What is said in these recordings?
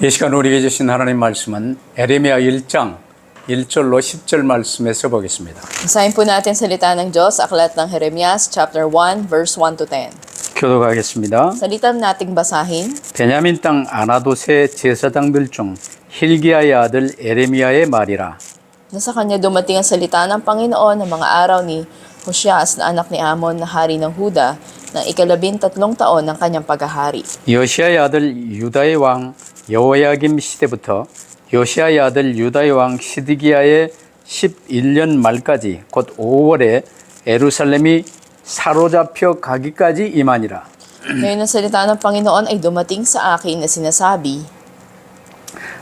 이 시간 우리에게 주신 하나님 말씀은 에레미야 1장 1절로 10절 말씀에서 보겠습니다. Basahin po natin salita ng Diyos, aklat ng Jeremias, chapter 1, verse 1 to 10. 교독하겠습니다. Salita nating basahin. 베냐민 땅 아나돗의 제사장들 중 hil기야의 아들 에레미야의 말이라. Nasa kanya dumating ang salita ng Panginoon ng mga araw ni Hoshas na anak ni Amon na hari ng Huda ng 13 taon ng kanyang paghahari. 요시야의 아들 유다의 왕 여호야김 시대부터 요시야의 아들 유다의 왕 시드기야의 11년 말까지 곧 5월에 예루살렘이 사로잡혀 가기까지 임하니라. Ngayon ang salita ng Panginoon ay dumating sa akin na sinasabi,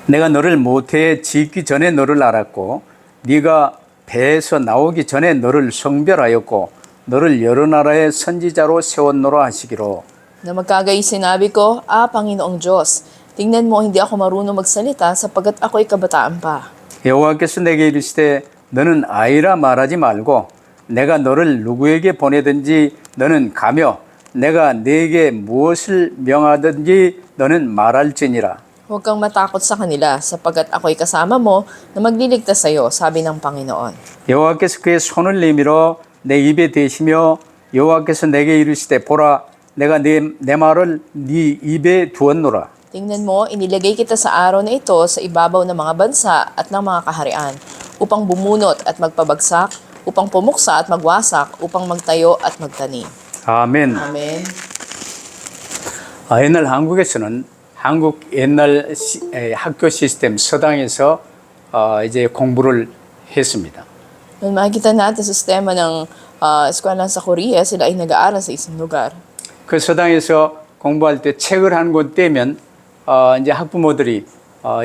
내가 너를 모태에 짓기 전에 너를 알았고 네가 배에서 나오기 전에 너를 성별하였고 너를 여러 나라의 선지자로 세웠노라 하시기로. na magkagayi sinabi ko, Panginoong Diyos, tingnan mo hindi ako marunong magsalita sapagkat ako'y kabataan pa. 여호와께서 내게 이르시되 너는 아이라 말하지 말고 내가 너를 누구에게 보내든지 너는 가며 내가 네게 무엇을 명하든지 너는 말할지니라. Huwag kang matakot sa kanila sapagkat ako'y kasama mo na magliligtas sa iyo, sabi ng Panginoon. 여호와께서 그의 손을 내밀어 내 입에 대시며 여호와께서 내게 이르시되 보라 내가 내 말을 네 입에 두었노라. Tingnan mo, inilagay kita sa araw na ito sa ibabaw ng mga bansa at ng mga kaharian, upang bumunot at magpabagsak, upang pumuksa at magwasak, upang magtayo at magtanim. 아멘. Amen. 옛날 한국에서는 한국 옛날 학교 시스템 서당에서 이제 공부를 했습니다. Nung makikita natin sa sistema ng eskwelahan sa Korea, sila ay nag-aaral sa isang lugar. 그 서당에서 공부할 때 책을 한 권 떼면 이제 학부모들이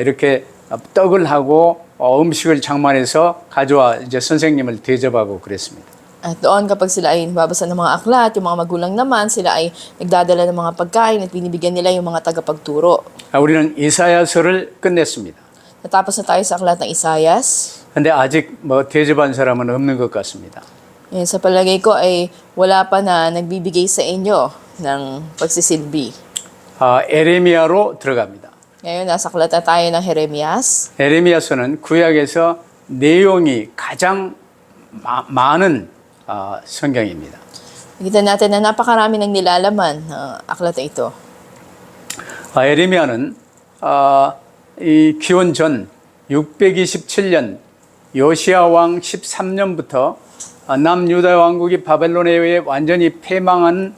이렇게 떡을 하고 음식을 장만해서 가져와 이제 선생님을 대접하고 그랬습니다. At doon kapag sila ay babasa ng mga aklat, yung mga magulang naman, sila ay nagdadala ng mga pagkain at binibigyan nila yung mga tagapagturo. 우리는 이사야서를 끝냈습니다. Natapos na tayo sa aklat ng Isayas. 근데 아직 뭐 대접한 사람은 없는 것 같습니다. Yan, sa palagay ko ay wala pa na nagbibigay sa inyo ng pagsisilbi. 에레미야로 들어갑니다. Ngayon, nasa aklat na tayo ng Jeremias. 에레미야서는 구약에서 내용이 가장 많은 성경입니다. Nakita natin na napakarami ng nilalaman ng aklat na ito. 에레미야는 이 기원 전 627년 요시야 왕 13년부터 남유다 왕국이 바벨론에 의해 완전히 패망한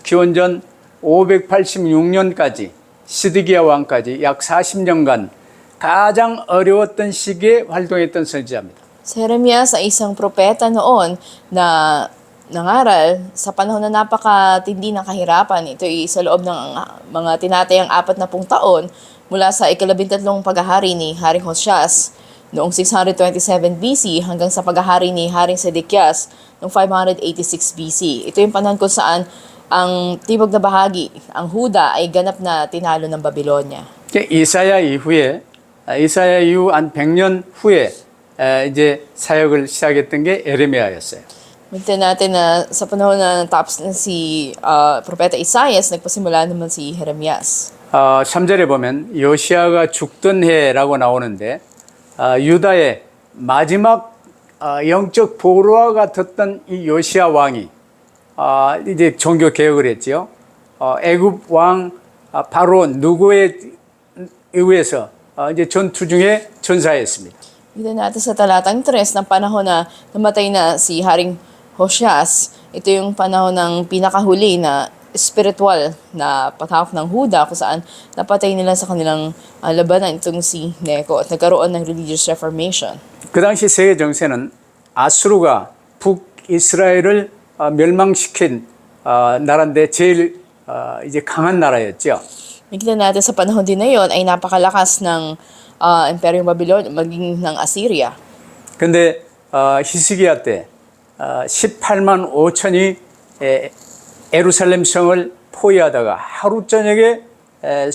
기원 전 586년까지 시드기야 왕까지 약 40년간 가장 어려웠던 시기에 활동했던 선지자입니다. Si Jeremias ay isang propeta noon na nangaral sa panahon na napakatindi ng kahirapan. Ito ay sa loob ng mga tinatayang 40 taon mula sa 13 paghahari ni Haring Hoshas noong 627 BC hanggang sa paghahari ni Haring Sedekias noong 586 BC. Ito yung panahon kung saan ang timog na bahagi, ang Huda, ay ganap na tinalo ng Babylonia. 이사야 이후 한 100년 후에 이제 사역을 시작했던 게 에레미야였어요. Minta natin na sa panahon na tapos na si Propeta Isaias, nagpasimula naman si Jeremias. 3절에 보면 요시야가 죽던 해라고 나오는데 유다의 마지막 영적 보루와 같았던 이 요시야 왕이 이제 종교 개혁을 했지요. 애굽 왕 바로 누구에 의해서 이제 전투 중에 전사했습니다. Minta natin sa talatang 3 ng panahon na namatay na si Haring Hoshas. Ito yung panahon ng pinakahuli na spiritual na paghawak ng Huda kung saan napatay nila sa kanilang labanan itong si Neco at nagkaroon ng religious reformation. 그 당시 세계 정세는 아수르가 북이스라엘을 멸망시킨 나라인데 제일 이제 강한 나라였죠. Nakita natin sa panahon din na yon ay napakalakas ng Imperyong Babylonia, maging ng Assyria. 근데 히스기야 때 18만 5천이 예루살렘 성을 포위하다가 하루 저녁에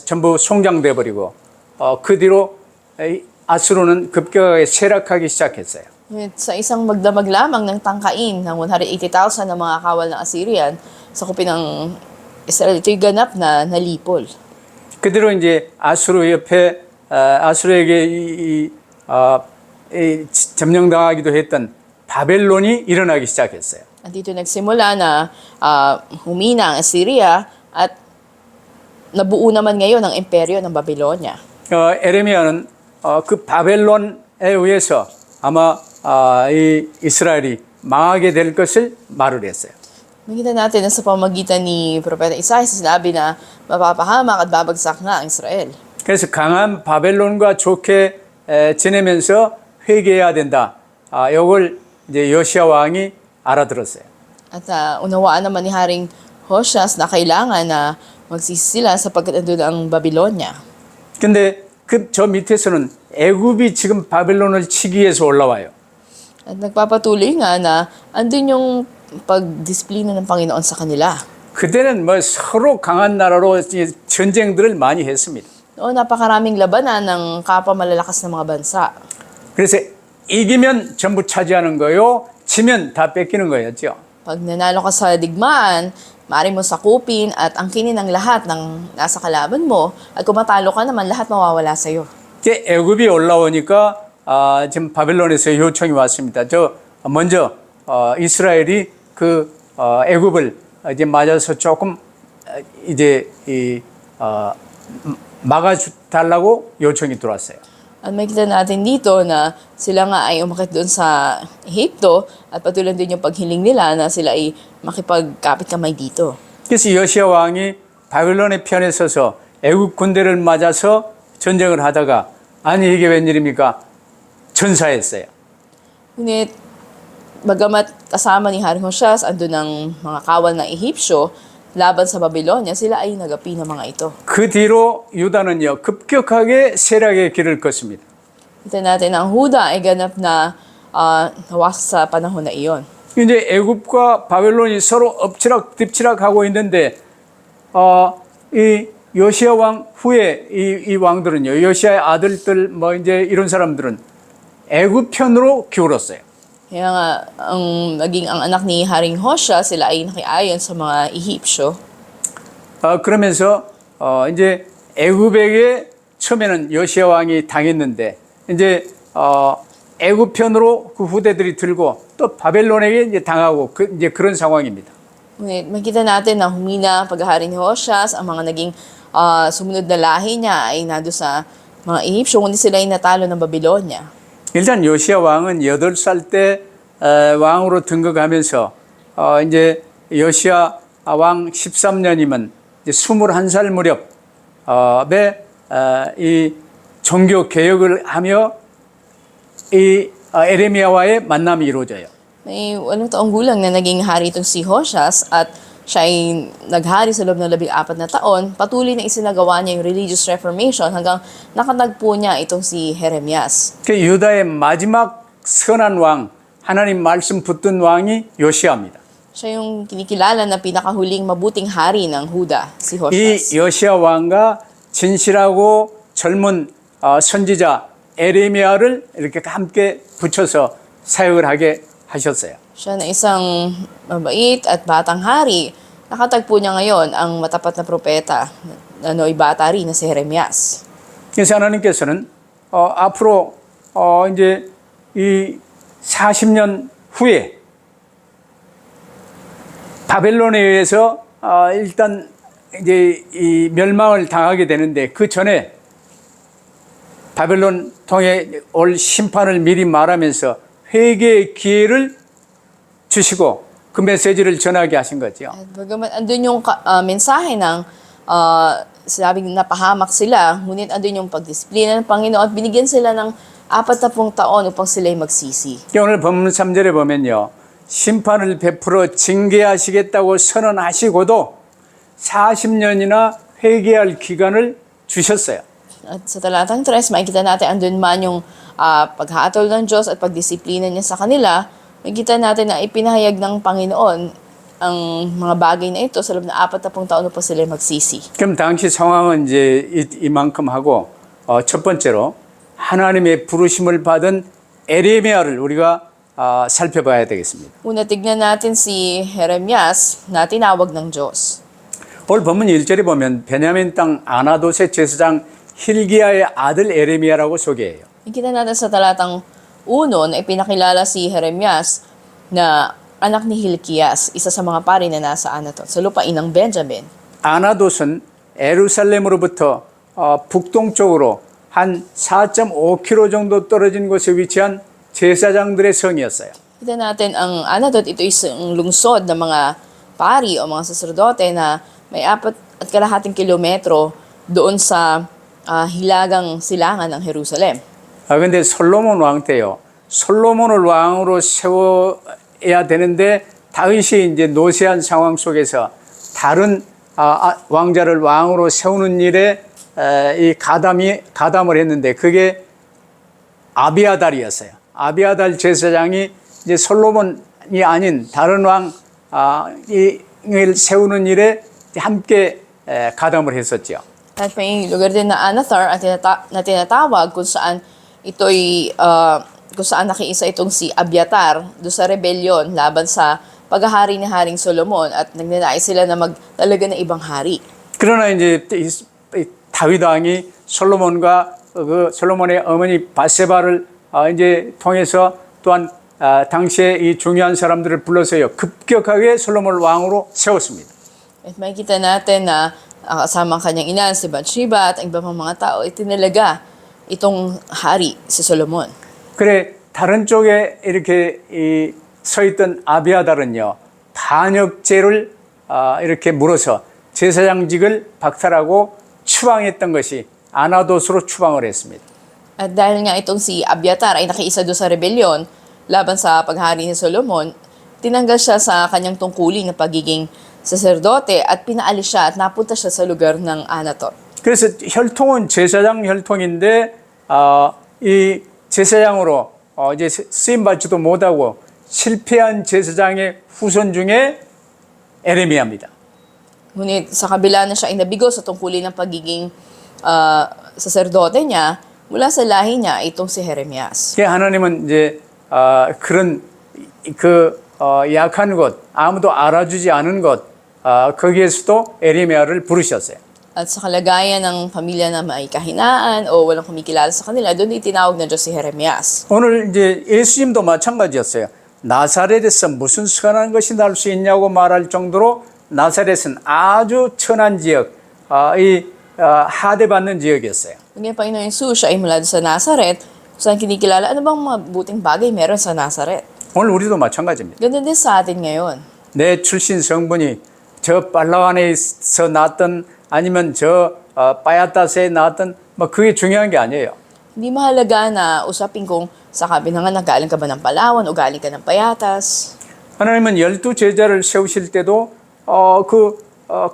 전부 송장돼 버리고 그 뒤로 아수르는 급격하게 쇠락하기 시작했어요. Sa isang magdamag lamang ng tangkain ng 180,000 na mga kawal ng Assyrian sa kupin ng Israel, ito'y ganap na nalipol. 그대로 이제 아수르 옆에 아수르에게 점령당하기도 했던 바벨론이 일어나기 시작했어요. At dito nagsimula na humina ang Assyria at nabuo naman ngayon ang imperyo ng Babylonia. 에레미야는 그 바벨론에 의해서 아마 이 이스라엘이 망하게 될 것을 말을 했어요. Makita natin na sa pamagitan ni Propeta Isaiah, sinabi na mapapahamak at babagsak nga ang Israel. 그래서 강한 바벨론과 좋게 지내면서 회개해야 된다. 이걸 이제 요시야 왕이 알아들었어요. At unawaan naman ni Haring Hoshas na kailangan na magsisi sila sapagkat andun ang Babylonia. 근데 저 밑에서는 애굽이 지금 바벨론을 치기 위해서 올라와요. At nagpapatuloy nga na andun yung pagdisiplina ng Panginoon sa kanila. 그때는 뭐 서로 강한 나라로 전쟁들을 많이 했습니다. Noon, napakaraming labanan ng kapwa malalakas na mga bansa. 그래서 이기면 전부 차지하는 거요, 지면 다 뺏기는 거였죠. Pag nanalo ka sa digmaan, maaari mo sakupin at angkinin ang lahat ng nasa kalaban mo. At kung matalo ka naman, lahat mawawala sa'yo. 이제 애굽이 올라오니까 지금 바벨론에서 요청이 왔습니다. 먼저 이스라엘이 그 애굽을 이제 맞아서 조금 이제 막아달라고 요청이 들어왔어요. At makita natin dito na sila nga ay umakit doon sa Ehipto at patuloy din yung paghiling nila na sila ay makipagkapit kamay dito. 그래서 요시야 왕이 바벨론의 편에 서서 애굽 군대를 맞아서 전쟁을 하다가 아니 이게 웬일입니까? 전사했어요. Ngunit, bagamat kasama ni Haring Hoshas, andun ang mga kawal ng Ehipsyo, laban sa Babylonia, sila ay nagapi ng mga ito. 그 뒤로 유다는요 급격하게 세력의 길을 걷습니다. Kita natin na ang Huda ay ganap na nawasak sa panahon na iyon. 이제 애굽과 바벨론이 서로 엎치락 뒤치락 하고 있는데 이 요시야 왕 후에 이 왕들은요 요시야의 아들들 뭐 이제 이런 사람들은 애굽 편으로 기울었어요. Kaya nga, ang anak ni Haring Hosea, sila ay nakiayon sa mga Ehipsyo. 그러면서 이제 애굽에게 처음에는 요시야 왕이 당했는데 이제 애굽 편으로 그 후대들이 들고 또 바벨론에게 이제 당하고 이제 그런 상황입니다. Ngunit makita natin na humina paghahari ni Hoshas, ang mga naging sumunod na lahi niya ay nado sa mga Ehipsyo, ngunit sila ay natalo ng Babylonia. 일단 요시야 왕은 8살 때 왕으로 등극하면서 이제 요시야 왕 13년이면 이제 21살 무렵에 이 종교 개혁을 하며 이 에레미야와의 만남이 이루어져요. May 8 taong gulang na naging hari itong si Hoshas at siya ay naghari sa loob ng 14 na taon. Patuloy na isinagawa niya yung religious reformation hanggang nakatagpo niya itong si Jeremias. 그 유다의 마지막 선한 왕, 하나님 말씀 붙든 왕이 요시야입니다. Siya yung kinikilala na pinakahuling mabuting hari ng Huda, si 이 Hoshas. 요시야 왕과 진실하고 젊은 선지자 에레미야를 이렇게 함께 붙여서 사역을 하게 하셨어요. Siya na isang mabait at batang hari. Nakatagpo niya ngayon ang matapat na propeta na nooy bata rin na si Jeremias. 그래서 하나님께서는 앞으로 이제 이 40년 후에 바벨론에 의해서 일단 이제 이 멸망을 당하게 되는데 그 전에 바벨론 통해 올 심판을 미리 말하면서 회개의 기회를 주시고 그 메시지를 전하게 하신 거죠. At bagamat andun yung mensahe ng sinabing napahamak sila, ngunit andun yung pagdisiplina ng Panginoon at binigyan sila ng 40 taon upang sila'y magsisi. 오늘 본문 3절에 보면요. 심판을 베풀어 징계하시겠다고 선언하시고도 40년이나 회개할 기간을 주셨어요. At sa talatang 3, makikita natin andun man yung paghatol ng Diyos at pagdisiplina niya sa kanila. Makikita natin na ipinahayag ng Panginoon ang mga bagay na ito sa loob ng 40 taon upang sila'y magsisi. 그럼 당시 상황은 이제 이만큼 하고 첫 번째로 하나님의 부르심을 받은 에레미야를 우리가 살펴봐야 되겠습니다. Una, tignan natin si Jeremias na tinawag ng Diyos. 오늘 본문 1절에 보면 베냐민 땅 아나돗의 제사장 hilkiya의 아들 에레미야라고 소개해요. Kita natin sa talatang 1 na ipinakilala si Jeremias na anak ni Hilkias, isa sa mga pari na nasa Anatot, sa lupain ng Benjamin. 아나돗은 예루살렘으로부터 북동쪽으로 한 4.5km 정도 떨어진 곳에 위치한 제사장들의 성이었어요. Kita natin ang Anatot, ito isang lungsod ng mga pari o mga saserdote na may 4.5 kilometro doon sa hilagang silangan ng Jerusalem. 근데 솔로몬 왕 때요. 솔로몬을 왕으로 세워야 되는데 다윗이 이제 노쇠한 상황 속에서 다른 왕자를 왕으로 세우는 일에 이 가담을 했는데 그게 아비아달이었어요. 아비아달 제사장이 이제 솔로몬이 아닌 다른 왕을 세우는 일에 함께 가담을 했었죠. At may lugar din na Anathar na tinatawag kung saan ito'y kung saan nakiisa itong si Abiatar do sa rebelyon laban sa paghahari ni Haring Solomon at nagnanais sila na magtalaga ng ibang hari. 그러나 이제 다윗 왕이 솔로몬과 솔로몬의 어머니 바세바를 이제 통해서 또한 당시에 이 중요한 사람들을 불러서요 급격하게 솔로몬을 왕으로 세웠습니다. At makikita natin na kasama ang kanyang ina si Bathsheba at ang iba pang mga tao itinalaga itong hari si Solomon. 그래 다른 쪽에 이렇게 서 있던 아비아달은요 반역죄를 이렇게 물어서 제사장직을 박탈하고 추방했던 것이 아나돗으로 추방을 했습니다. At dahil nga itong si Abiatar ay nakiisa doon sa rebelyon laban sa paghari ni Solomon, tinanggal siya sa kanyang tungkulin na pagiging saserdote at pinaalis siya at napunta siya sa lugar ng Anatot. 그래서 혈통은 제사장 혈통인데 이 제사장으로 이제 쓰임 받지도 못하고 실패한 제사장의 후손 중에 에레미야입니다. Ngunit sa kabila na siya ay nabigo sa tungkulin ng pagiging saserdote niya, mula sa lahi niya itong si Jeremias. 하나님은 이제 그런 약한 곳, 아무도 알아주지 않은 곳, 거기에서도 에레미야를 부르셨어요. At sa kalagayan ng pamilya na may kahinaan o walang kumikilala sa kanila, doon itinawag na Diyos si Jeremias. 오늘 이제 예수님도 마찬가지였어요. 나사렛에서 무슨 선한 것이 날 수 있냐고 말할 정도로 나사렛은 아주 천한 지역, 하대받는 지역이었어요. Ngayon, Panginoon Jesus, siya ay mula sa Nazaret, saan kinikilala, ano bang mabuting bagay meron sa Nazaret? 오늘 우리도 마찬가지입니다. Ganun din sa atin ngayon. 내 출신 성분이 저 발라완에서 났던 아니면 저 빠야따스에 났던 뭐 그게 중요한 게 아니에요. Hindi mahalaga na usapin kung sa kabinangan galing ka ba ng Palawan o galing ka ng Payatas. 하나님은 12 제자를 세우실 때도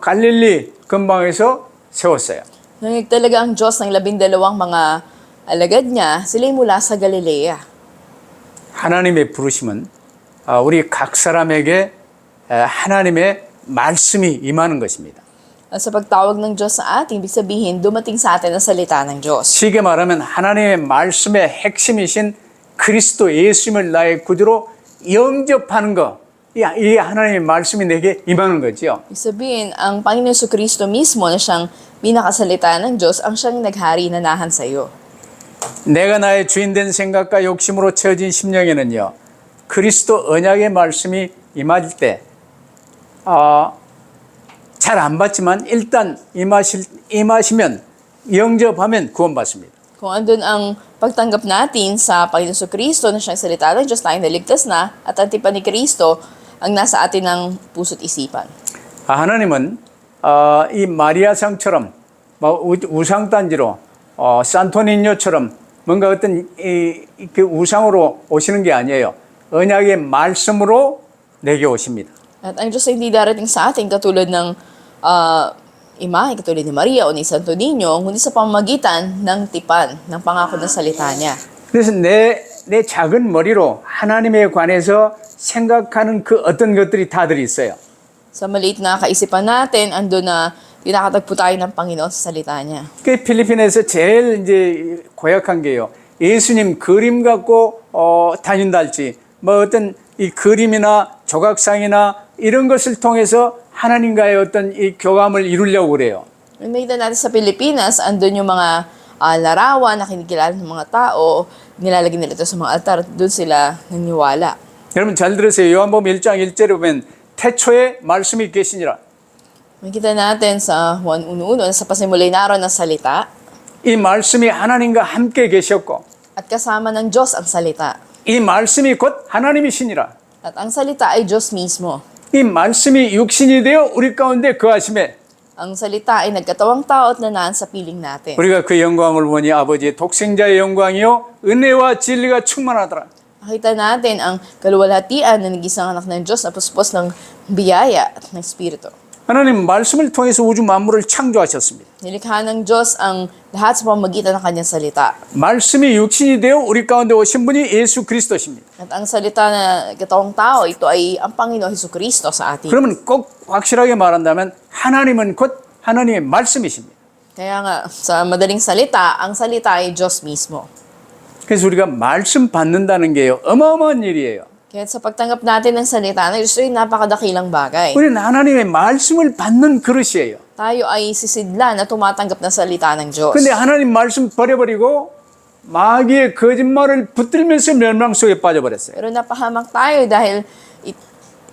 갈릴리 근방에서 세웠어요. Nangig talaga ang Diyos ng 12 mga alagad niya, sila'y mula sa Galilea. 하나님의 부르심은 우리 각 사람에게 하나님의 말씀이 임하는 것입니다. At sa pagtawag ng Diyos sa atin, ibig sabihin, dumating sa atin ang salita ng Diyos. 쉽게 말하면 하나님의 말씀의 핵심이신 그리스도 예수님을 나의 구주로 영접하는 것, 이 하나님의 말씀이 내게 임하는 거죠. Ibig sabihin, ang Panginoon Jesucristo mismo na siyang pinakasalita ng Diyos, ang siyang naghari na nahan sa iyo. 내가 나의 주인된 생각과 욕심으로 채워진 심령에는요, 그리스도 언약의 말씀이 임할 때, 잘 안 받지만 일단 임하시면 영접하면 구원받습니다. Kung andun ang pagtanggap natin sa Panginoon Jesucristo na siyang salita ng Diyos, tayo naligtas na at ang tipan ni Kristo ang nasa atin ng puso't isipan. 하나님은 이 마리아상처럼 우상단지로 산토니뇨처럼 뭔가 어떤 그 우상으로 오시는 게 아니에요. 언약의 말씀으로 내게 오십니다. At ang Diyos ay hindi darating sa atin katulad ng imahe, katulad ni Maria o ni Santo Niño, kundi sa pamamagitan ng tipan, ng pangako ng salita niya. 그래서 내 작은 머리로 하나님에 관해서 생각하는 그 어떤 것들이 다들 있어요. Sa maliit na kaisipan natin, ando na pinakatagpo tayo ng Panginoon sa salita niya. 그 필리핀에서 제일 이제 고약한 게요. 예수님 그림 갖고 다닌다 할지 뭐 어떤 이 그림이나 조각상이나 이런 것을 통해서 하나님과의 어떤 이 교감을 이루려고 그래요. Makita natin sa Pilipinas, andun yung mga larawan na kinikilala ng mga tao, nilalagay nila ito sa mga altar at doon sila naniniwala. 여러분 잘 들으세요. 요한복음 1장 1절에 보면 태초에 말씀이 계시니라. Makita natin sa Juan 1:1, sa pasimulay naroon ng salita, 이 말씀이 하나님과 함께 계셨고 at kasama ng Diyos ang salita. 이 말씀이 곧 하나님이시니라. At ang salita ay Diyos mismo. 이 말씀이 육신이 되어 우리 가운데 거하심에 Ang salita ay nagkatawang tao at nanaan sa piling natin. 우리가 그 영광을 보니 아버지의 독생자의 영광이요 은혜와 진리가 충만하더라. Nakita natin ang kaluwalhatian na nag-isang anak ng Diyos na puspos ng biyaya at ng Espiritu. 하나님 말씀을 통해서 우주 만물을 창조하셨습니다. Nilikha ng Diyos ang lahat sa pamamagitan ng kanyang salita. 말씀이 육신이 되어 우리 가운데 오신 분이 예수 그리스도십니다. At ang salita na katawang tao, ito ay ang Panginoon Hesukristo sa atin. 그러면 꼭 확실하게 말한다면 하나님은 곧 하나님의 말씀이십니다. Kaya nga, sa madaling salita, ang salita ay Diyos mismo. 그래서 우리가 말씀 받는다는 게요 어마어마한 일이에요. Kaya sa pagtanggap natin ng salita na Diyos ay napakadakilang bagay. 우리는 하나님의 말씀을 받는 그릇이에요. Tayo ay sisidlan na tumatanggap ng salita ng Diyos. 근데 하나님 말씀 버려버리고 마귀의 거짓말을 붙들면서 멸망 속에 빠져버렸어요. Pero napahamak tayo dahil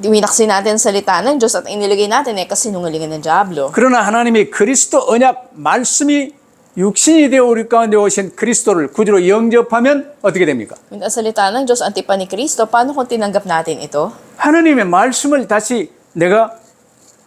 winaksin natin ang salita ng Diyos at inilagay natin ay kasinungalingan ng Diablo. 그러나 하나님이 그리스도 언약 말씀이 육신이 되어 우리 가운데 오신 그리스도를 구주로 영접하면 어떻게 됩니까? Kung ang salita ng Diyos ang tipan ni Kristo, paano kung tinanggap natin ito? 하나님의 말씀을 다시 내가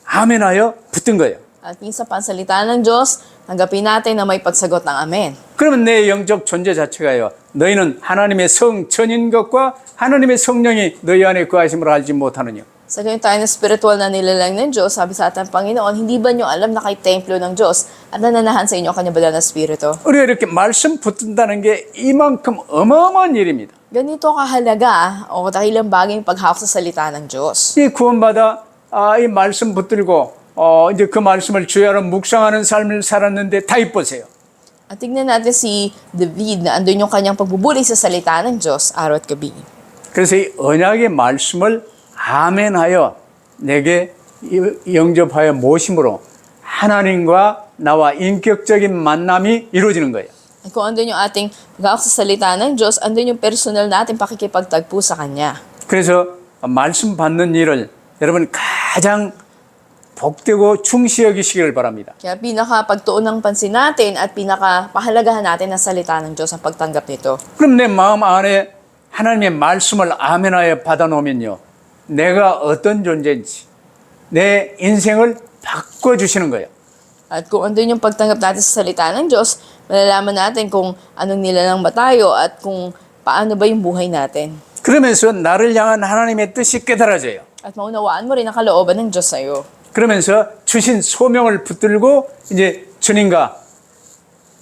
아멘하여 붙든 거예요. At minsan pa ang salita ng Diyos, tanggapin natin na may pagsagot ng Amen. 그러면 내 영적 존재 자체가요. 너희는 하나님의 성전인 것과 하나님의 성령이 너희 안에 거하심을 알지 못하느냐. Sa ganyan tayo na spiritual na nilalang ng Diyos, sabi sa ating Panginoon, hindi ba niyo alam na kay templo ng Diyos at nananahan sa inyo ang kanyang banal na spirito? 우리가 이렇게 말씀 붙든다는 게 이만큼 어마어마한 일입니다. Ganito kahalaga o dakilang bagay yung paghawak sa salita ng Diyos. 이 구원받아 이 말씀 붙들고 이제 그 말씀을 주야로 묵상하는 삶을 살았는데 다 입보세요. At tignan natin si David na andun yung kanyang pagbubuli sa salita ng Diyos araw at gabi. 그래서 이 언약의 말씀을 아멘하여 내게 영접하여 모심으로 하나님과 나와 인격적인 만남이 이루어지는 거예요. At kung andun yung ating paghawak sa salita ng Diyos, andun yung personal natin pakikipagtagpo sa Kanya. 그래서 말씀 받는 일을 여러분 가장 복되고 중시 여기시기를 바랍니다. Kaya pinaka-pagtuon ng pansin natin at pinaka-pahalagahan natin ang salita ng Diyos ang pagtanggap nito. 그럼 내 마음 안에 하나님의 말씀을 아멘하여 받아놓으면요. 내가 어떤 존재인지 내 인생을 바꿔주시는 거예요. At kung andun yung pagtanggap natin sa salita ng Diyos, malalaman natin kung anong nilalang ba tayo at kung paano ba yung buhay natin. 그러면서 나를 향한 하나님의 뜻이 깨달아져요. At maunawaan mo rin ang kalooban ng Diyos sa'yo. 그러면서 주신 소명을 붙들고 이제 주님과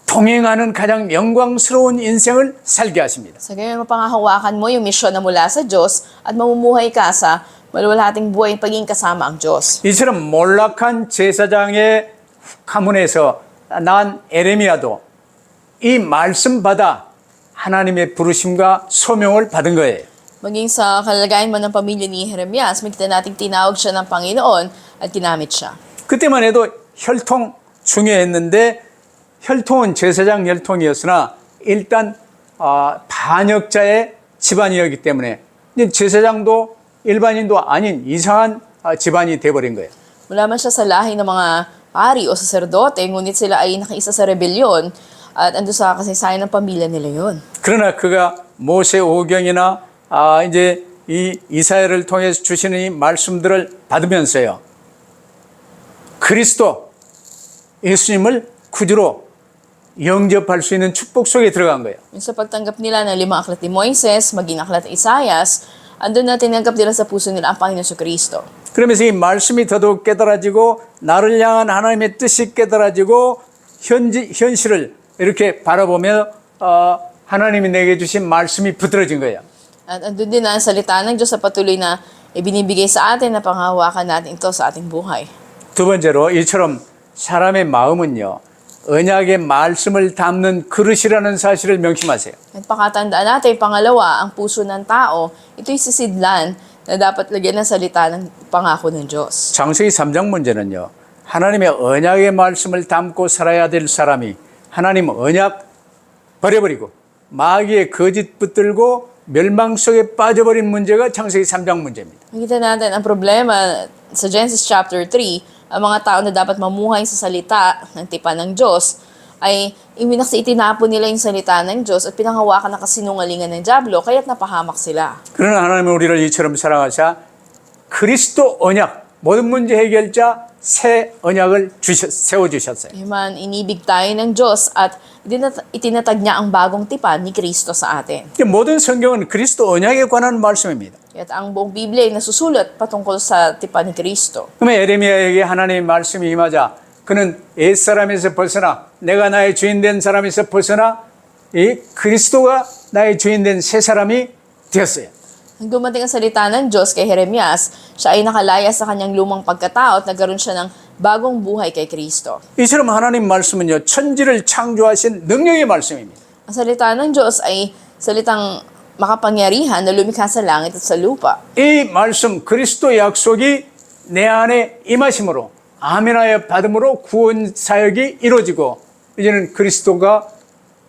동행하는 가장 영광스러운 인생을 살게 하십니다. Sa gayon, mapangahawakan mo yung misyon na mula sa Diyos at mamumuhay ka sa maluwalhating buhay pagiging kasama ang Diyos. 이처럼 몰락한 제사장의 가문에서 난 에레미야도 이 말씀 받아 하나님의 부르심과 소명을 받은 거예요. Maging sa kalagayan mo ng pamilya ni Jeremias, makita nating tinawag siya ng Panginoon at ginamit siya. 그때만 해도 혈통 중요했는데 혈통은 제사장 혈통이었으나 일단 반역자의 집안이었기 때문에 이제 제사장도 일반인도 아닌 이상한 집안이 돼버린 거예요. Wala man siya sa lahi ng mga pari o saserdote, ngunit sila ay nakaisa sa rebelyon at ando sa kasaysayan ng pamilya nila yon. 그러나 그가 모세 오경이나 이제 이 이사야를 통해서 주시는 이 말씀들을 받으면서요. 그리스도 예수님을 구주로 영접할 수 있는 축복 속에 들어간 거예요. Yung sa pagtanggap nila ng limang aklat ni Moises, maging aklat ni Isaias, andun na tinanggap nila sa puso nila ang Panginoon Jesucristo. 그러면서 이 말씀이 더더욱 깨달아지고 나를 향한 하나님의 뜻이 깨달아지고 현실을 이렇게 바라보며 하나님이 내게 주신 말씀이 붙들어진 거예요. At andun din na ang salita ng Diyos sa patuloy na ibinibigay sa atin na panghawakan natin ito sa ating buhay. 두 번째로 이처럼 사람의 마음은요. 언약의 말씀을 담는 그릇이라는 사실을 명심하세요. At pakatandaan natin, pangalawa, ang puso ng tao, ito'y sisidlan na dapat lagyan ng salita ng pangako ng Diyos. 창세기 3장 문제는요. 하나님의 언약의 말씀을 담고 살아야 될 사람이 하나님 언약 버려버리고 마귀의 거짓 붙들고 멸망 속에 빠져버린 문제가 창세기 3장 문제입니다. Nakita natin ang problema sa Genesis chapter 3, ang mga tao na dapat mamuhay sa salita ng tipan ng Diyos ay itinapon nila yung salita ng Diyos at pinanghawakan ng kasinungalingan ng dyablo kaya't napahamak sila. 그러나 하나님은 우리를 이처럼 사랑하사 그리스도 언약 모든 문제 해결자 새 언약을 세워주셨어요. Iman, inibig tayo ng Diyos at itinatag niya ang bagong tipan ni Kristo sa atin. 모든 성경은 그리스도 언약에 관한 말씀입니다. At ang buong Biblia ay nasusulat patungkol sa tipan ni Kristo. 그러면 에레미야에게 하나님의 말씀이 임하자 그는 옛사람에서 벗어나 내가 나의 주인된 사람에서 벗어나 이 그리스도가 나의 주인된 새 사람이 되었어요. Nang dumating ang salita ng Diyos kay Jeremias, siya ay nakalaya sa kanyang lumang pagkatao at nagkaroon siya ng bagong buhay kay Kristo. 이처럼 하나님 말씀은요 천지를 창조하신 능력의 말씀입니다. Ang salita ng Diyos ay salitang makapangyarihan na lumikha sa langit at sa lupa. 이 말씀 그리스도 약속이 내 안에 임하심으로 아멘하여 받음으로 구원 사역이 이루어지고 이제는 그리스도가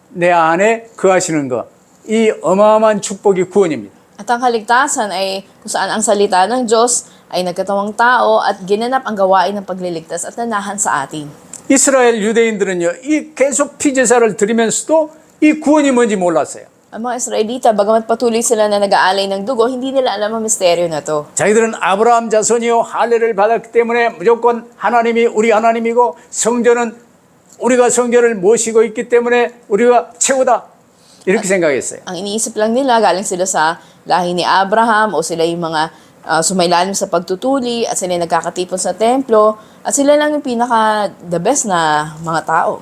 내 안에 거하시는 것, 이 어마어마한 축복이 구원입니다. At ang kaligtasan ay kung saan ang salita ng Diyos ay nagkatawang tao at ginanap ang gawain ng pagliligtas at nanahan sa atin. 이스라엘 유대인들은요, 이 계속 피제사를 드리면서도 이 구원이 뭔지 몰랐어요. Ang mga Israelita, bagamat patuloy sila na nag-aalay ng dugo, hindi nila alam ang misteryo na to. 자기들은 아브라함 자손이요 할례를 받았기 때문에 무조건 하나님이 우리 하나님이고 성전은 우리가 성전을 모시고 있기 때문에 우리가 최고다. 이렇게 생각했어요. Ang iniisip lang nila, galing sila sa lahi ni Abraham o sila yung mga sumailalim sa pagtutuli at sila yung nagkakatipon sa templo at sila lang yung pinaka-the best na mga tao.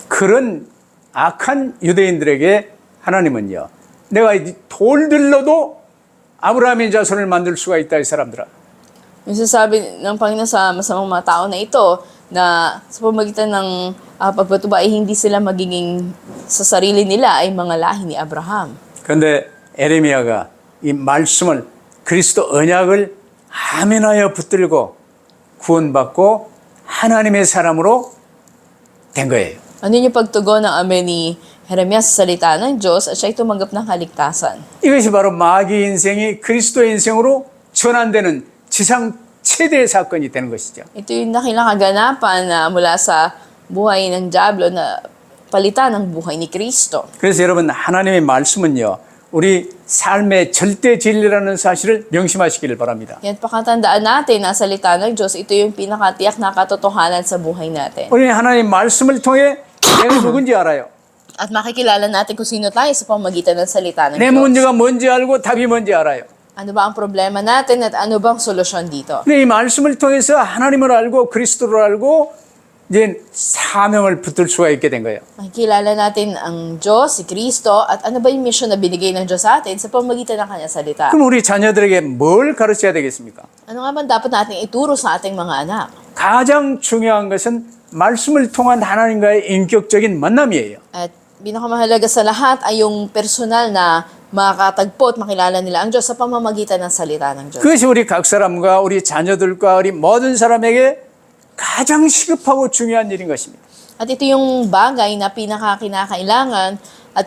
그런 악한 유대인들에게 하나님은요, 내가 돌들러도 아브라함의 자손을 만들 수가 있다 이 사람들아. Yung sasabi ng Panginoon sa masamang mga tao na ito na sa pamagitan ng pagpatuba ay hindi sila magiging sa sarili nila ay mga lahi ni Abraham. 그런데 에레미야가 이 말씀을 그리스도 언약을 아멘하여 붙들고 구원받고 하나님의 사람으로 된 거예요. Ano yung pagtugon ng amen ni Jeremias sa salita ng Diyos at siya ay tumanggap ng kaligtasan. 이것이 바로 마귀 인생이 그리스도 인생으로 전환되는 지상 최대의 사건이 되는 것이죠. Ito yung nakilakaganapan na mula sa buhay ng Diablo na palitan ng buhay ni Kristo. 그래서 여러분 하나님의 말씀은요. 우리 삶의 절대 진리라는 사실을 명심하시기를 바랍니다. Yan pakatandaan natin na salita ng Diyos, ito yung pinakatiyak na katotohanan sa buhay natin. 우리는 하나님 말씀을 통해 내가 누군지 알아요. At makikilala natin kung sino tayo sa pamamagitan ng salita ng 내 Diyos. 문제가 뭔지 알고 답이 뭔지 알아요. Ano ba ang problema natin at ano bang solusyon dito? 근데 이 말씀을 통해서 하나님을 알고 그리스도를 알고 이제 사명을 붙들 수가 있게 된 거예요. Makikilala natin ang Diyos, si Kristo, at ano ba yung mission na binigay ng Diyos sa atin sa pamamagitan ng kanyang salita. 그럼 우리 자녀들에게 뭘 가르쳐야 되겠습니까? Ano nga man dapat natin ituro sa ating mga anak? 가장 중요한 것은 말씀을 통한 하나님과의 인격적인 만남이에요. At pinakamahalaga sa lahat ay yung personal na makatagpo at makilala nila ang Diyos sa pamamagitan ng salita ng Diyos. 그것이 우리 각 사람과 우리 자녀들과 우리 모든 사람에게 가장 시급하고 중요한 일인 것입니다. At ito yung bagay na pinaka-kinakailangan at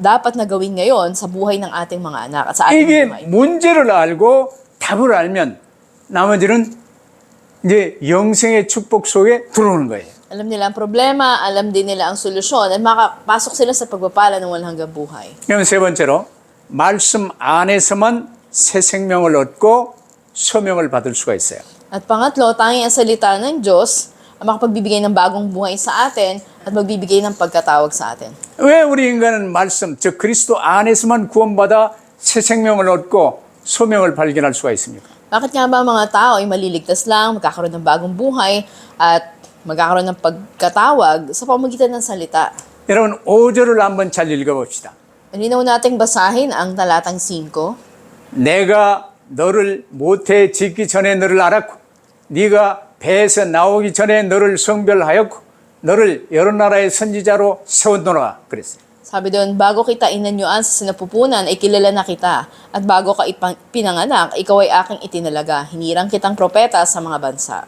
dapat na gawin ngayon sa buhay ng ating mga anak at sa ating 이게 buhay. 문제를 알고 답을 알면 나머지는 이제 영생의 축복 속에 들어오는 거예요. Alam nila ang problema, alam din nila ang solusyon, at makapasok sila sa pagpapala ng walang hanggang buhay. 그럼 세 번째로 말씀 안에서만 새 생명을 얻고 소명을 받을 수가 있어요. At pangatlo, tanging ang salita ng Diyos ang makapagbibigay ng bagong buhay sa atin at magbibigay ng pagkatawag sa atin. 왜 우리 인간은 말씀, 즉 그리스도 안에서만 구원받아 새 생명을 얻고 소명을 발견할 수가 있습니까? Bakit nga ba ang mga tao ay maliligtas lang, magkakaroon ng bagong buhay at magkakaroon ng pagkatawag sa pamamagitan ng salita? 여러분 5절을 한번 잘 읽어봅시다. Malinaw nating basahin ang talatang 5. 내가 너를 모태에 짓기 전에 너를 알았고 네가 배에서 나오기 전에 너를 성별하였고 너를 여러 나라의 선지자로 세웠노라 그랬어요. Sabi doon, bago kita inanyuan sa sinapupunan, ay kilala na kita. At bago ka pinanganak, ikaw ay aking itinalaga. Hinirang kitang propeta sa mga bansa.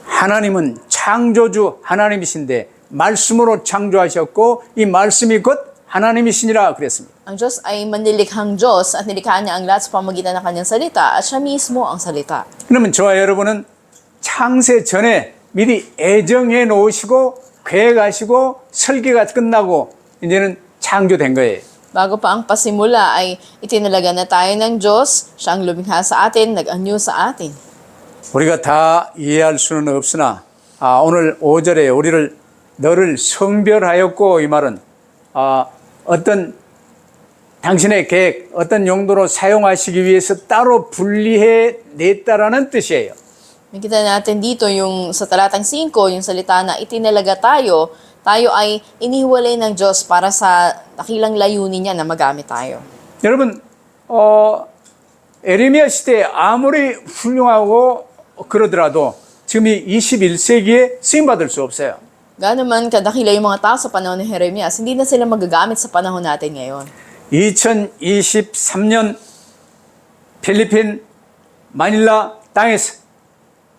하나님은 창조주 하나님이신데 말씀으로 창조하셨고 이 말씀이 곧 하나님이시니라 그랬습니다. Ang Diyos ay manlilikhang Diyos at nilikha niya ang lahat sa pamagitan ng kanyang salita at siya mismo ang salita. 그러면 저와 여러분은 창세 전에 미리 애정해 놓으시고 계획하시고 설계가 끝나고 이제는 창조된 거예요. Bago pa ang pasimula ay itinalaga na tayo ng Diyos, siya ang lumikha sa atin, nag-anyo sa atin. 우리가 다 이해할 수는 없으나 오늘 5절에 우리를 너를 성별하였고 이 말은 어떤 당신의 계획, 어떤 용도로 사용하시기 위해서 따로 분리해 냈다라는 뜻이에요. Nakita natin dito yung sa talatang 5, yung salita na itinalaga tayo, tayo ay inihiwalay ng Diyos para sa dakilang layunin niya na magamit tayo. 여러분, 에레미야 시대에 아무리 훌륭하고 그러더라도 지금 이 21세기에 쓰임받을 수 없어요. Gaano man kadakila yung mga tao sa panahon ni Jeremias, hindi na sila magagamit sa panahon natin ngayon. 2023년 필리핀 마닐라 땅에서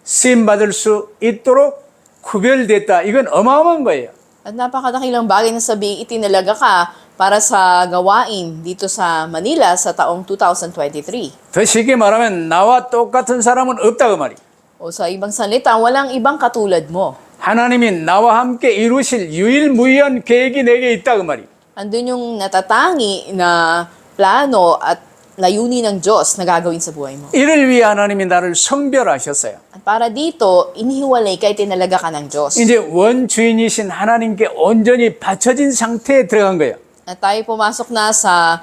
쓰임받을 수 있도록 구별됐다. 이건 어마어마한 거예요. At napakadakilang bagay na sabihin, itinalaga ka para sa gawain dito sa Manila sa taong 2023. 더 쉽게 말하면 나와 똑같은 사람은 없다 그 말이에요. O sa ibang salita, walang ibang katulad mo. 하나님이 나와 함께 이루실 유일무이한 계획이 내게 있다 그 말이에요. Andun yung natatangi na plano at layunin ng Diyos na gagawin sa buhay mo. 이를 위해 하나님이 나를 성별하셨어요. At para dito, inihiwalay ka, itinalaga ka ng Diyos. 이제 원주인이신 하나님께 온전히 바쳐진 상태에 들어간 거예요. At tayo pumasok na sa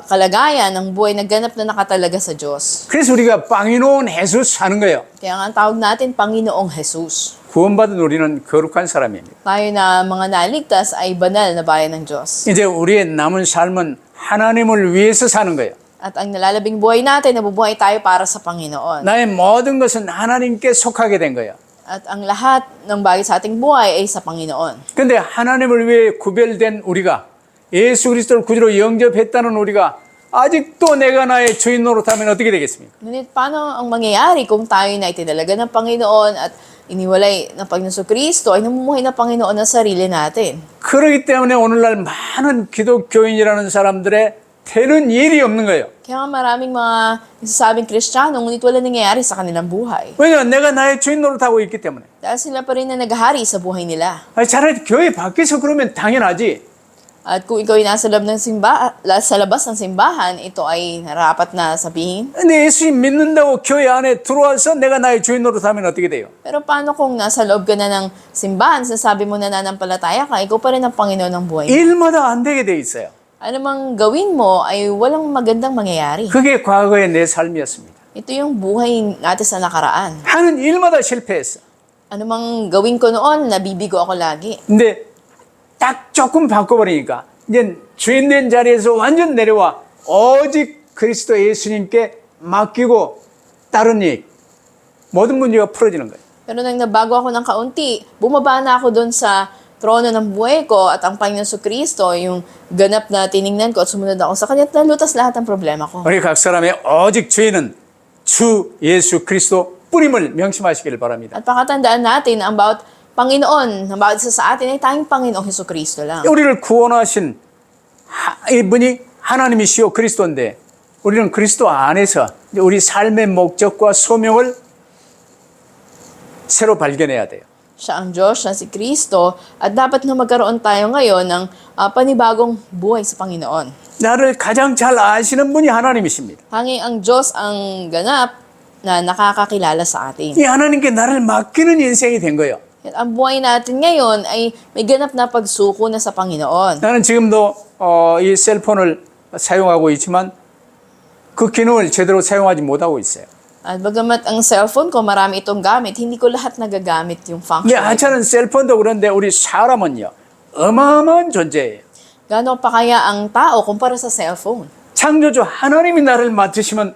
kalagayan ng buhay na ganap na nakatalaga sa Diyos. 그래서 우리가 빵이노운 헤수스 하는 거예요. Kaya nga ang tawag natin, Panginoong Jesus. 구원받은 우리는 거룩한 사람입니다. Tayo na mga naligtas ay banal na bayan ng Diyos. 이제 우리의 남은 삶은 하나님을 위해서 사는 거예요. At ang nalalabing buhay natin, nabubuhay tayo para sa Panginoon. 나의 모든 것은 하나님께 속하게 된 거예요. At ang lahat ng bagay sa ating buhay ay sa Panginoon. 그런데 하나님을 위해 구별된 우리가 예수 그리스도를 구주로 영접했다는 우리가 아직도 내가 나의 주인 노릇하면 어떻게 되겠습니까? Ngunit paano ang mangyayari kung tayo na itinalaga ng Panginoon at iniwalay ng Panginoon Kristo ay namumuhay na Panginoon ng sarili natin? 그렇기 때문에 오늘날 많은 기독교인이라는 사람들의 되는 일이 없는 거예요. Kaya nga maraming mga nagsasabing Kristiyano, ngunit wala nangyayari sa kanilang buhay. 왜냐하면 내가 나의 주인 노릇하고 있기 때문에. Dahil sila pa rin na naghahari sa buhay nila. 차라리 교회 밖에서 그러면 당연하지. At kung ikaw ay nasa sa labas ng simbahan, ito ay narapat na sabihin. 근데 예수님 믿는다고 교회 안에 들어와서 내가 나의 주인 노릇하면 어떻게 돼요? Pero paano kung nasa loob ka na ng simbahan, sasabi mo na nananampalataya ka, ikaw pa rin ang Panginoon ng buhay mo? 일마다 안 되게 돼 있어요. Ano mang gawin mo ay walang magandang mangyayari. 그게 과거의 내 삶이었습니다. Ito yung buhay natin sa nakaraan. 하는 일마다 실패했어. Ano mang gawin ko noon, nabibigo ako lagi. 근데 딱 조금 바꿔버리니까 이제 죄된 자리에서 완전 내려와 오직 그리스도 예수님께 맡기고 다른 일 모든 문제가 풀어지는 거예요. Pero nang nabago ako ng kaunti, bumaba na ako doon sa trono ng buhay ko at ang Panginoon Kristo, yung ganap na tiningnan ko at sumunod ako sa Kanya at nalutas lahat ng problema ko. 우리 각 사람의 오직 죄는 주 예수 그리스도 뿌림을 명심하시기를 바랍니다. At pakatandaan natin na ang bawat Panginoon, ang bawat isa sa atin ay tayong Panginoong Kristo lang. 우리를 구원하신 이분이 하나님이시오 그리스도인데 우리는 그리스도 안에서 우리 삶의 목적과 소명을 새로 발견해야 돼요. Siya ang Diyos, siya si Kristo, at dapat na magkaroon tayo ngayon ng panibagong buhay sa Panginoon. 나를 가장 잘 아시는 분이 하나님이십니다. Hanging ang Diyos ang ganap na nakakakilala sa atin. 이 하나님께 나를 맡기는 인생이 된 거예요. At ang buhay natin ngayon ay may ganap na pagsuko na sa Panginoon. 나는 지금도 이 셀폰을 사용하고 있지만 그 기능을 제대로 사용하지 못하고 있어요. At bagamat ang cellphone ko marami itong gamit, hindi ko lahat nagagamit yung 근데 function. 하찮은 셀폰도 그런데 우리 사람은요 어마어마한 존재예요. Gaano pa kaya ang tao kumpara sa cellphone? 창조주 하나님이 나를 맡으시면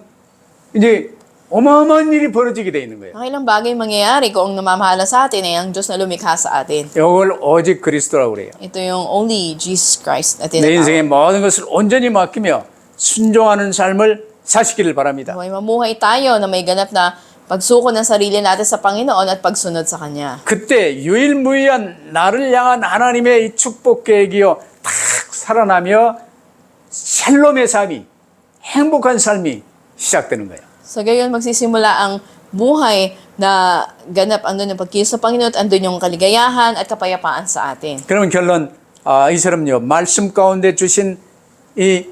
이제 어마어마한 일이 벌어지게 돼 있는 거예요. Ang ilang bagay mangyayari kung ang namamahala sa atin ay ang Diyos na lumikha sa atin. 이걸 오직 그리스도라고 그래요. Ito yung only Jesus Christ na 내 인생의 tinatawag. 모든 것을 온전히 맡기며 순종하는 삶을 사시기를 바랍니다. May mamuhay tayo na may ganap na pagsuko ng sarili natin sa Panginoon at pagsunod sa Kanya. 그때 유일무이한 나를 향한 하나님의 이 축복 계획이요 탁 살아나며 샬롬의 삶이 행복한 삶이 시작되는 거예요. So gayon magsisimula ang buhay na ganap andun yung pagkilos sa Panginoon at andun yung kaligayahan at kapayapaan sa atin. 그러면 결론 이처럼요 말씀 가운데 주신 이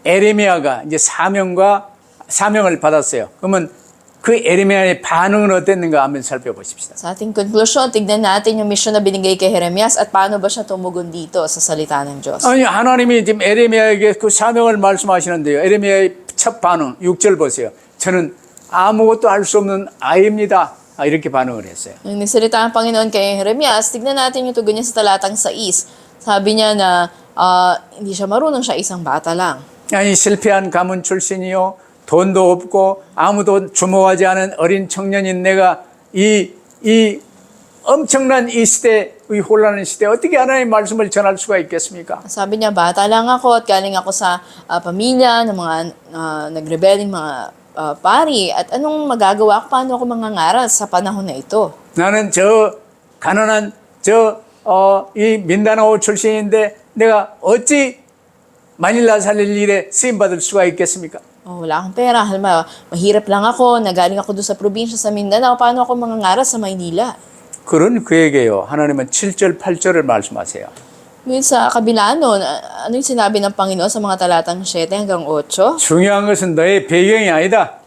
에레미야가 이제 사명을 받았어요. 그러면 그 에레미야의 반응은 어땠는가 한번 살펴보십시다. Sa ating konklusyon, tignan natin yung mission na binigay kay Jeremias at paano ba siya tumugon dito sa salita ng Diyos. 아니 하나님이 지금 에레미야에게 그 사명을 말씀하시는데요. 에레미야의 첫 반응 6절 보세요. 저는 아무것도 할 수 없는 아이입니다. 이렇게 반응을 했어요. Nung nagsalita ang Panginoon kay Jeremias, tignan natin yung tugon niya sa talatang 6. Sabi niya na hindi siya marunong, siya isang bata lang. 아니 실패한 가문 출신이요 돈도 없고 아무도 주목하지 않은 어린 청년인 내가 이 엄청난 이 시대의 혼란한 시대에 어떻게 하나님의 말씀을 전할 수가 있겠습니까? Sabi niya, bata lang ako at galing ako sa pamilya ng mga nagrebeling mga pari at anong magagawa ko, paano ako mangangaral sa panahon na ito? 나는 저 가난한 이 민다나오 출신인데 내가 어찌 마닐라 살릴 일에 쓰임 받을 수가 있겠습니까? Wala akong pera. Halimbawa, mahirap lang ako, nagaling ako doon sa probinsya sa Mindanao, paano ako mangangaral sa Maynila? 그런 그에게요. 하나님은 7절, 8절을 말씀하세요. Ngayon sa kabila nun, ano yung sinabi ng Panginoon sa mga talatang 7 hanggang 8? 중요한 것은 너의 배경이 아니다.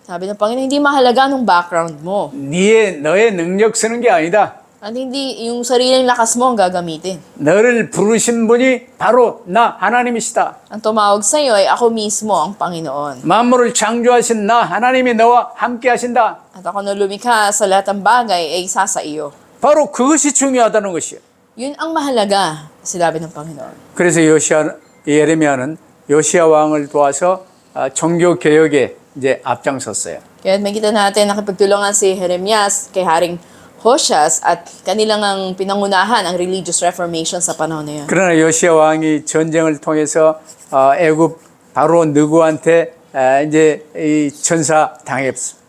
Sabi ng Panginoon, hindi mahalaga nung background mo. 너의 능력 쓰는 게 아니다. At hindi yung sariling lakas mo ang gagamitin. 너를 부르신 분이 바로 나 하나님이시다. Ang tumawag sa iyo ay ako mismo ang Panginoon. 만물을 창조하신 나 하나님이 너와 함께 하신다. At ako na lumikha sa lahat ng bagay ay isa sa iyo. 바로 그것이 중요하다는 것이에요. Yun ang mahalaga, sinabi ng Panginoon. 그래서 예레미야는 요시야 왕을 도와서 종교 개혁에 이제 앞장섰어요. Kaya makita natin nakipagtulungan si Jeremias kay Haring Hoshas at kanilang ang pinangunahan ang religious reformation sa panahon na yun. 그러나 요시야 왕이 전쟁을 통해서 애굽 바로 느구한테 이제 이 전사 당했어.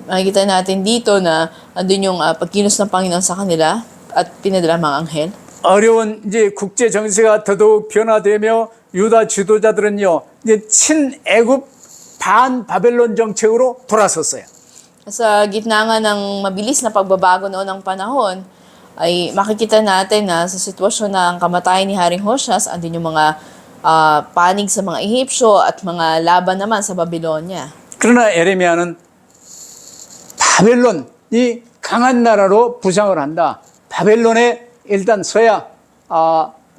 Makikita natin dito na andun yung pagkilos ng Panginoon sa kanila at pinadala mga anghel. 어려운 이제 국제 정세가 더더욱 변화되며 유다 지도자들은요 이제 친애굽 반 바벨론 정책으로 돌아섰어요. Sa gitna nga ng mabilis na pagbabago noon ng panahon, ay makikita natin na sa sitwasyon ng kamatayan ni Haring Hoshas, andun yung mga panig sa mga Ehipsyo at mga laban naman sa Babylonia. 그러나 에레미야는 바벨론이 강한 나라로 부상을 한다. 바벨론에 일단 서야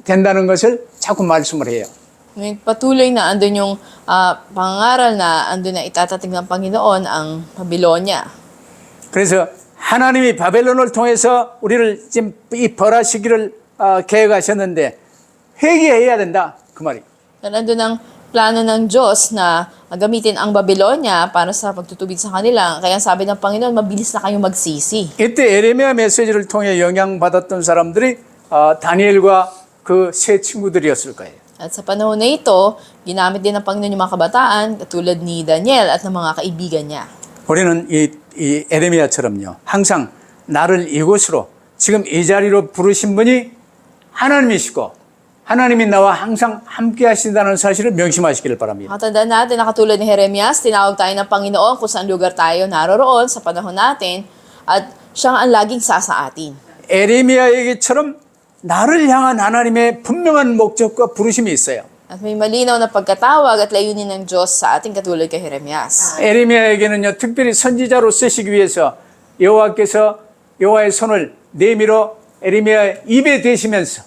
된다는 것을 자꾸 말씀을 해요. Ngunit patuloy na andun yung pangaral na andun na itatating ng Panginoon ang Babylonia. 그래서 하나님이 바벨론을 통해서 우리를 지금 이 벌하 시기를 계획하셨는데 회개해야 된다. 그 말이에요. At andun ang plano ng Diyos na gamitin ang Babylonia para sa pagtutubig sa kanila. Kaya sabi ng Panginoon, mabilis na kayong magsisi. 이때 에레미야 메시지를 통해 영향받았던 사람들이 다니엘과 그 세 친구들이었을 거예요. At sa panahon na ito, ginamit din ng Panginoon yung mga kabataan, katulad ni Daniel at ng mga kaibigan niya. 우리는 이 에레미야처럼요. 항상 나를 이곳으로 지금 이 자리로 부르신 분이 하나님이시고 하나님이 나와 항상 함께 하신다는 사실을 명심하시기를 바랍니다. Matandaan natin na katulad ni Jeremias, tinawag tayo ng Panginoon kung saan lugar tayo naroroon sa panahon natin at siya ang laging sa atin. 에레미야에게처럼 나를 향한 하나님의 분명한 목적과 부르심이 있어요. At may malinaw na pagkatawag at layunin ng Diyos sa ating katulad kay Jeremias. 에레미야에게는요, 특별히 선지자로 쓰시기 위해서 여호와께서 여호와의 손을 내밀어 에레미야 입에 대시면서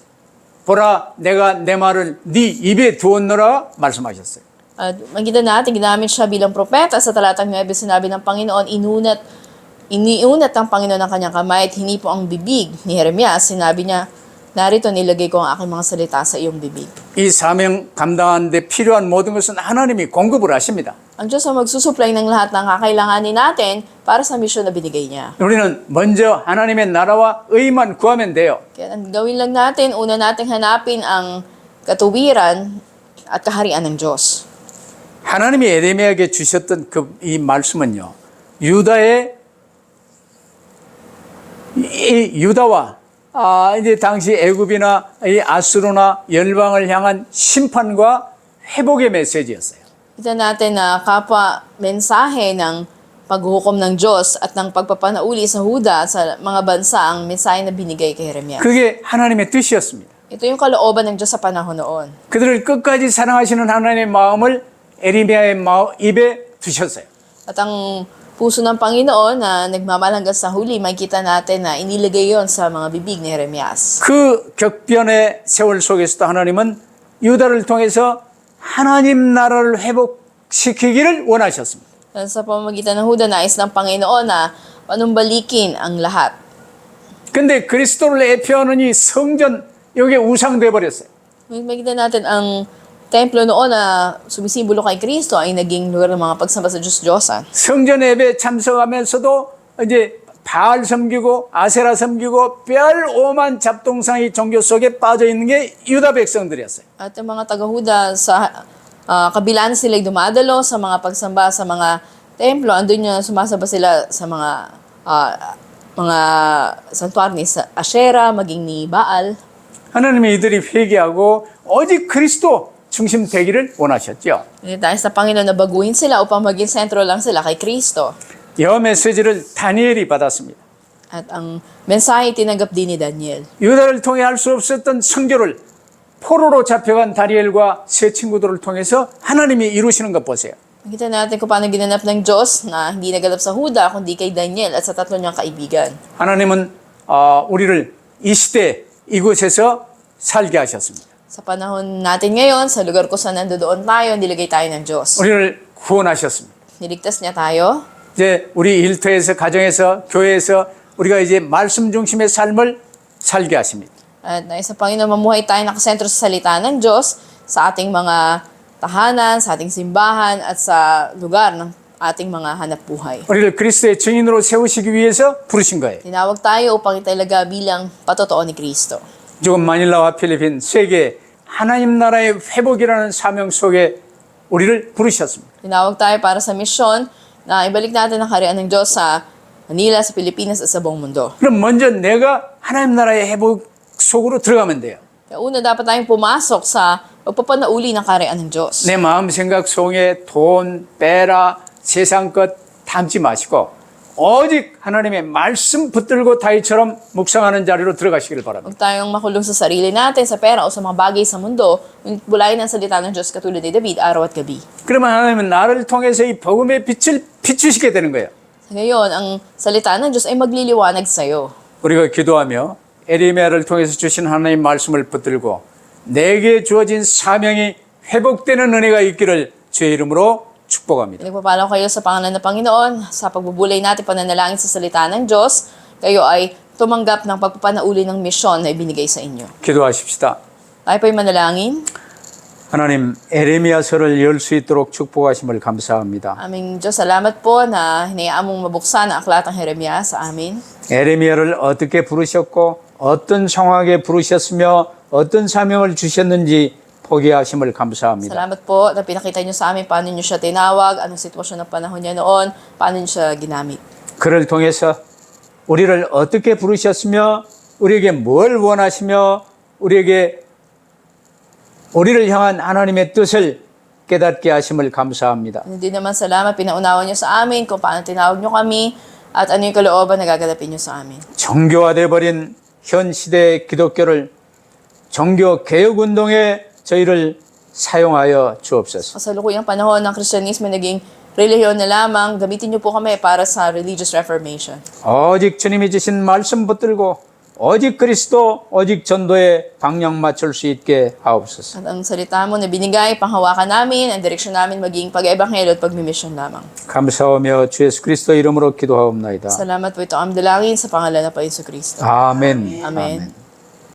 보라, 내가 내 말을 네 입에 두었노라 말씀하셨어요. At makita natin, ginamit siya bilang propeta sa talatang 9, sinabi ng Panginoon, iniunat ng Panginoon ang kanyang kamay at hinipo ang bibig ni Jeremias. Sinabi niya, narito nilagay ko ang aking mga salita sa iyong bibig. 이 사명 감당하는 데 필요한 모든 것은 하나님이 공급을 하십니다. Ang Diyos ang magsusupply ng lahat ng kakailanganin natin para sa misyon na binigay niya. 우리는 먼저 하나님의 나라와 의만 구하면 돼요. Kaya ang gawin lang natin, una nating hanapin ang katuwiran at kaharian ng Diyos. 하나님이 에레미야에게 주셨던 이 말씀은요. 유다와 이제 당시 애굽이나 이 아수르나 열방을 향한 심판과 회복의 메시지였어요. Kita natin na kapwa mensahe ng paghukom ng Diyos at ng pagpapanauli sa Huda sa mga bansa ang mensahe na binigay kay Jeremias. 그게 하나님의 뜻이었습니다. Ito yung kalooban ng Diyos sa panahon noon. 그들을 끝까지 사랑하시는 하나님의 마음을 에레미야의 입에 두셨어요. At ang puso ng Panginoon na nagmamahal hanggang sa huli, makikita natin na inilagay yon sa mga bibig ni Jeremias. 그 격변의 세월 속에서도 하나님은 유다를 통해서 하나님 나라를 회복시키기를 원하셨습니다. Sa pamamagitan ng Huda, nais ng Panginoon na panumbalikin ang lahat. 근데 그리스도를 예표하는 이 성전, 여기에 우상돼 버렸어요. Makikita natin ang templo noon na sumisimbolo kay Kristo ay naging lugar ng mga pagsamba sa Diyos-Diyosan. 성전 예배 참석하면서도 이제 바알 섬기고 아세라 섬기고 별 오만 잡동상이 종교 속에 빠져 있는 게 유다 백성들이었어요. At ang mga taga-Huda sa kabilaan sila'y dumadalo sa mga pagsamba sa mga templo. Andun niya sumasamba sila sa mga santuario ni Asherah, maging ni Baal. 하나님이 이들이 회개하고 오직 그리스도 중심 되기를 원하셨죠. Hindi tayo sa Panginoon na baguhin sila upang maging sentro lang sila kay Kristo. 여 메시지를 다니엘이 받았습니다. At ang mensahe tinanggap din ni Daniel. 유다를 통해 할 수 없었던 성교를 포로로 잡혀간 다니엘과 세 친구들을 통해서 하나님이 이루시는 것 보세요. Nakita natin kung paano ginanap ng Diyos na hindi naganap sa Huda kundi kay Daniel at sa tatlo niyang kaibigan. 하나님은 우리를 이 시대 이곳에서 살게 하셨습니다. Sa panahon natin ngayon, sa lugar kung saan nandoon tayo, nilagay tayo ng Diyos. 우리를 구원하셨습니다. Niligtas niya tayo. 이제 우리 일터에서 가정에서 교회에서 우리가 이제 말씀 중심의 삶을 살게 하십니다. At nais sa Panginoon, mamuhay tayo nakasentro sa salita ng Diyos sa ating mga tahanan, sa ating simbahan, at sa lugar ng ating mga hanap buhay. 우리를 그리스도의 증인으로 세우시기 위해서 부르신 거예요. Tinawag tayo upang italaga bilang patotoo ni Kristo. 지금 마닐라와 필리핀 세계 하나님 나라의 회복이라는 사명 속에 우리를 부르셨습니다. Tinawag tayo para sa misyon na ibalik natin ang kaharian ng Diyos sa Manila, sa Pilipinas, at sa buong mundo. 그럼 먼저 내가 하나님 나라의 회복 속으로 들어가면 돼요. Kaya una, dapat tayong pumasok sa pagpapanauli ng kaharian ng Diyos. 내 마음 생각 속에 돈, 빼라, 세상 것 담지 마시고 오직 하나님의 말씀 붙들고 다윗처럼 묵상하는 자리로 들어가시길 바랍니다. Huwag tayong makulong sa sarili natin, sa pera o sa mga bagay sa mundo. Bulayin ang salita ng Diyos katulad ni David, araw at gabi. 그러면 하나님은 나를 통해서 이 복음의 빛을 비추시게 되는 거예요. Ngayon, ang salita ng Diyos ay magliliwanag sa'yo. 우리가 기도하며 에레미야를 통해서 주신 하나님 말씀을 붙들고 내게 주어진 사명이 회복되는 은혜가 있기를 주의 이름으로 축복합니다. Nagpapalaw kayo sa pangalan ng Panginoon sa pagbubulay natin pananalangin sa salita ng Diyos. Kayo ay tumanggap ng pagpapanauli ng misyon na ibinigay sa inyo. 기도하십시다. Tayo po'y manalangin. 하나님 에레미야서를 열 수 있도록 축복하심을 감사합니다. Aming Diyos, salamat po na hinayaan mong mabuksan ang aklatang Jeremias sa amin. 에레미야를 어떻게 부르셨고 어떤 상황에 부르셨으며 어떤 사명을 주셨는지 보게 하심을 감사합니다. Salamat po na pinakita niyo sa amin paano niyo siya tinawag, anong sitwasyon ng panahon niya noon, paano niyo siya ginamit. 그를 통해서 우리를 어떻게 부르셨으며 우리에게 뭘 원하시며 우리를 향한 하나님의 뜻을 깨닫게 하심을 감사합니다. Hindi naman salamat, pinaunawa niyo sa amin kung paano tinawag niyo kami at ano yung kalooban na gaganapin niyo sa amin. 정교화돼 버린 현 시대의 기독교를 종교 개혁 운동에 저희를 사용하여 주옵소서. Sa lukuyang panahon ng Kristyanismo naging relihiyon na lamang, gamitin niyo po kami para sa religious reformation. 오직 주님이 주신 말씀 붙들고 오직 그리스도 오직 전도에 방향 맞출 수 있게 하옵소서. At ang salita mo na binigay, panghawakan namin, ang direksyon namin maging pag-ebanghelo at pagmimisyon lamang. 감사하며 주 예수 그리스도 이름으로 기도하옵나이다. Salamat po ito ang dalangin sa pangalan ng Panginoon Kristo. 아멘. Amen.